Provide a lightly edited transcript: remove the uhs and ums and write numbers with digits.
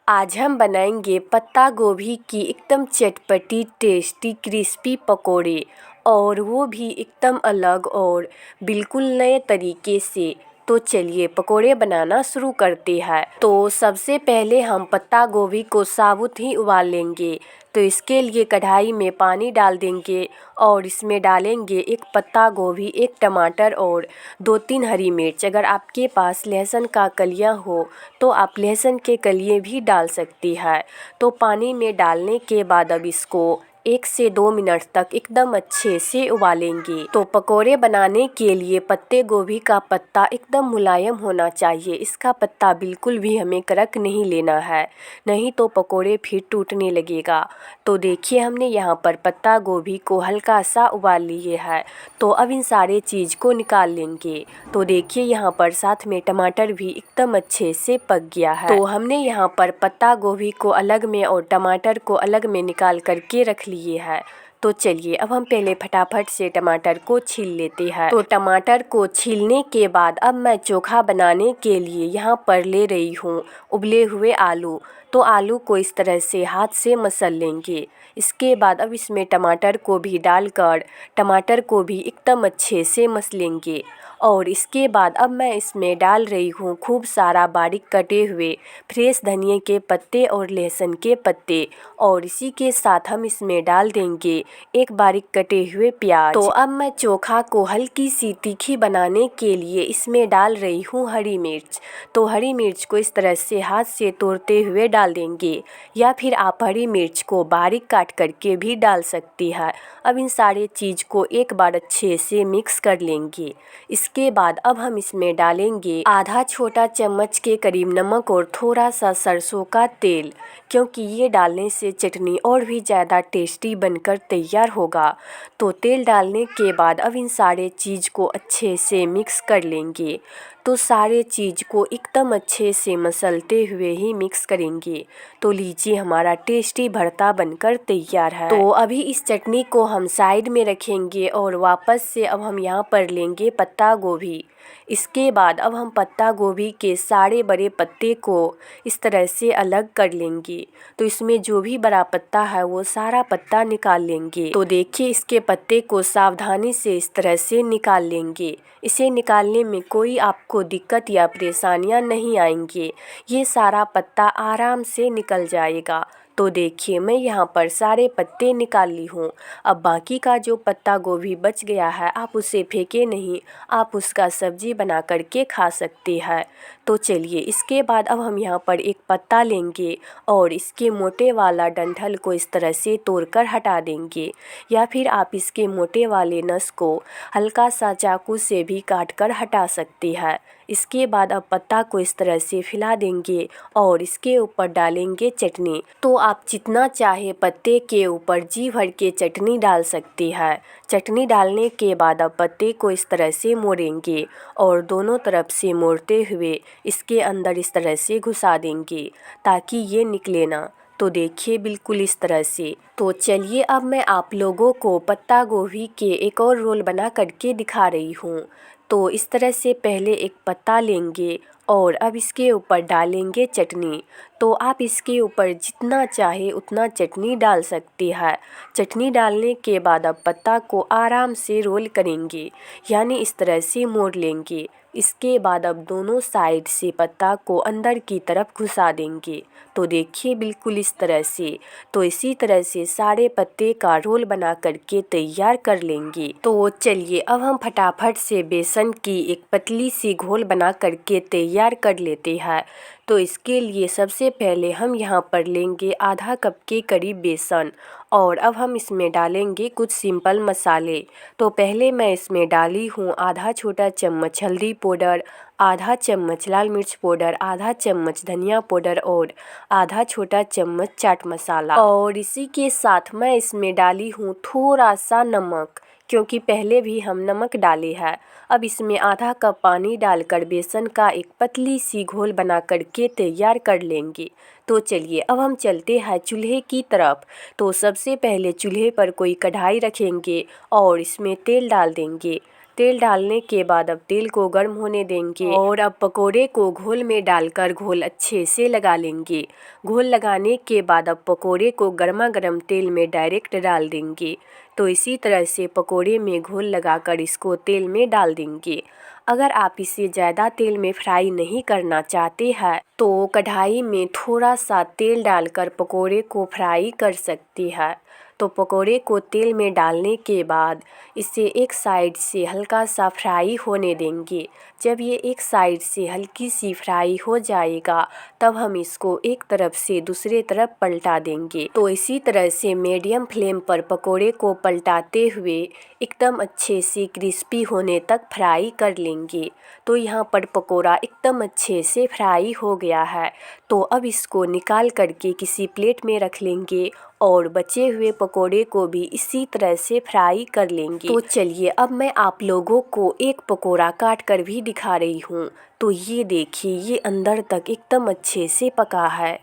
आज हम बनाएंगे पत्ता गोभी की एकदम चटपटी टेस्टी क्रिस्पी पकोड़े, और वो भी एकदम अलग और बिल्कुल नए तरीके से। तो चलिए पकोड़े बनाना शुरू करते हैं। तो सबसे पहले हम पत्ता गोभी को साबुत ही उबाल लेंगे। तो इसके लिए कढ़ाई में पानी डाल देंगे और इसमें डालेंगे एक पत्ता गोभी, एक टमाटर और 2-3 हरी मिर्च। अगर आपके पास लहसुन का कलियां हो तो आप लहसुन के कलिए भी डाल सकती है। तो पानी में डालने के बाद अब इसको 1 से 2 मिनट तक एकदम अच्छे से उबालेंगे। तो पकोड़े बनाने के लिए पत्ते गोभी का पत्ता एकदम मुलायम होना चाहिए। इसका पत्ता बिल्कुल भी हमें कड़क नहीं लेना है, नहीं तो पकोड़े फिर टूटने लगेगा। तो देखिए हमने यहाँ पर पत्ता गोभी को हल्का सा उबाल लिए है। तो अब इन सारे चीज़ को निकाल लेंगे। तो देखिए यहाँ पर साथ में टमाटर भी एकदम अच्छे से पक गया है। तो हमने यहाँ पर पत्ता गोभी को अलग में और टमाटर को अलग में निकाल करके रख लिए है। तो चलिए अब हम पहले फटाफट से टमाटर को छील लेते हैं। तो टमाटर को छीलने के बाद अब मैं चोखा बनाने के लिए यहाँ पर ले रही हूँ उबले हुए आलू। तो आलू को इस तरह से हाथ से मसल लेंगे। इसके बाद अब इसमें टमाटर को भी डालकर टमाटर को भी एकदम अच्छे से मसलेंगे। और इसके बाद अब मैं इसमें डाल रही हूँ खूब सारा बारीक कटे हुए फ्रेश धनिए के पत्ते और लहसुन के पत्ते, और इसी के साथ हम इसमें डाल देंगे एक बारीक कटे हुए प्याज। तो अब मैं चोखा को हल्की सी तीखी बनाने के लिए इसमें डाल रही हूँ हरी मिर्च। तो हरी मिर्च को इस तरह से हाथ से तोड़ते हुए डाल देंगे, या फिर आप हरी मिर्च को बारीक काट करके भी डाल सकती है। अब इन सारे चीज़ को एक बार अच्छे से मिक्स कर लेंगे। इसके बाद अब हम इसमें डालेंगे आधा छोटा चम्मच के करीब नमक और थोड़ा सा सरसों का तेल, क्योंकि ये डालने से चटनी और भी ज़्यादा टेस्टी बनकर तैयार होगा। तो तेल डालने के बाद अब इन सारे चीज़ को अच्छे से मिक्स कर लेंगे। तो सारे चीज़ को एकदम अच्छे से मसलते हुए ही मिक्स करेंगे। तो लीजिए हमारा टेस्टी भरता बनकर तैयार है। तो अभी इस चटनी को हम साइड में रखेंगे और वापस से अब हम यहाँ पर लेंगे पत्ता गोभी। इसके बाद अब हम पत्ता गोभी के सारे बड़े पत्ते को इस तरह से अलग कर लेंगे। तो इसमें जो भी बड़ा पत्ता है वो सारा पत्ता निकाल लेंगे। तो देखिए इसके पत्ते को सावधानी से इस तरह से निकाल लेंगे। इसे निकालने में कोई आपको दिक्कत या परेशानियां नहीं आएंगी, ये सारा पत्ता आराम से निकल जाएगा। तो देखिए मैं यहाँ पर सारे पत्ते निकाल ली हूँ। अब बाकी का जो पत्ता गोभी बच गया है आप उसे फेंके नहीं, आप उसका सब्जी बना करके खा सकते हैं। तो चलिए इसके बाद अब हम यहाँ पर एक पत्ता लेंगे और इसके मोटे वाला डंठल को इस तरह से तोड़कर हटा देंगे, या फिर आप इसके मोटे वाले नस को हल्का सा चाकू से भी काट कर हटा सकते हैं। इसके बाद अब पत्ता को इस तरह से फैला देंगे और इसके ऊपर डालेंगे चटनी। तो आप जितना चाहे पत्ते के ऊपर जी भर के चटनी डाल सकते हैं। चटनी डालने के बाद अब पत्ते को इस तरह से मोड़ेंगे और दोनों तरफ से मोड़ते हुए इसके अंदर इस तरह से घुसा देंगे ताकि ये निकले ना। तो देखिए बिल्कुल इस तरह से। तो चलिए अब मैं आप लोगों को पत्ता गोभी के एक और रोल बना करके दिखा रही हूँ। तो इस तरह से पहले एक पत्ता लेंगे और अब इसके ऊपर डालेंगे चटनी। तो आप इसके ऊपर जितना चाहे उतना चटनी डाल सकते हैं। चटनी डालने के बाद अब पत्ता को आराम से रोल करेंगे, यानी इस तरह से मोड़ लेंगे। इसके बाद अब दोनों साइड से पत्ता को अंदर की तरफ घुसा देंगे। तो देखिए बिल्कुल इस तरह से। तो इसी तरह से सारे पत्ते का रोल बना करके तैयार कर लेंगे। तो चलिए अब हम फटाफट से बेसन की एक पतली सी घोल बना करके तैयार कर लेते हैं। तो इसके लिए सबसे पहले हम यहाँ पर लेंगे आधा कप के करीब बेसन, और अब हम इसमें डालेंगे कुछ सिंपल मसाले। तो पहले मैं इसमें डाली हूँ आधा छोटा चम्मच हल्दी पाउडर, आधा चम्मच लाल मिर्च पाउडर, आधा चम्मच धनिया पाउडर और आधा छोटा चम्मच चाट मसाला। और इसी के साथ मैं इसमें डाली हूँ थोड़ा सा नमक, क्योंकि पहले भी हम नमक डाले हैं। अब इसमें आधा कप पानी डालकर बेसन का एक पतली सी घोल बना करके तैयार कर लेंगे। तो चलिए अब हम चलते हैं चूल्हे की तरफ। तो सबसे पहले चूल्हे पर कोई कढ़ाई रखेंगे और इसमें तेल डाल देंगे। तेल डालने के बाद अब तेल को गर्म होने देंगे और अब पकोड़े को घोल में डालकर घोल अच्छे से लगा लेंगे। घोल लगाने के बाद अब पकोड़े को गर्मा गर्म तेल में डायरेक्ट डाल देंगे। तो इसी तरह से पकोड़े में घोल लगाकर इसको तेल में डाल देंगे। अगर आप इसे ज़्यादा तेल में फ्राई नहीं करना चाहते हैं तो कढ़ाई में थोड़ा सा तेल डालकर पकोड़े को फ्राई कर सकते हैं। तो पकोड़े को तेल में डालने के बाद इसे एक साइड से हल्का सा फ्राई होने देंगे। जब ये एक साइड से हल्की सी फ्राई हो जाएगा तब हम इसको एक तरफ से दूसरे तरफ पलटा देंगे। तो इसी तरह से मीडियम फ्लेम पर पकोड़े को पलटाते हुए एकदम अच्छे से क्रिस्पी होने तक फ्राई कर लेंगे। तो यहाँ पर पकोड़ा एकदम अच्छे से फ्राई हो गया है। तो अब इसको निकाल करके किसी प्लेट में रख लेंगे और बचे हुए पकोड़े को भी इसी तरह से फ्राई कर लेंगे। तो चलिए अब मैं आप लोगों को एक पकोड़ा काट कर भी दिखा रही हूँ। तो ये देखिए, ये अंदर तक एकदम अच्छे से पका है।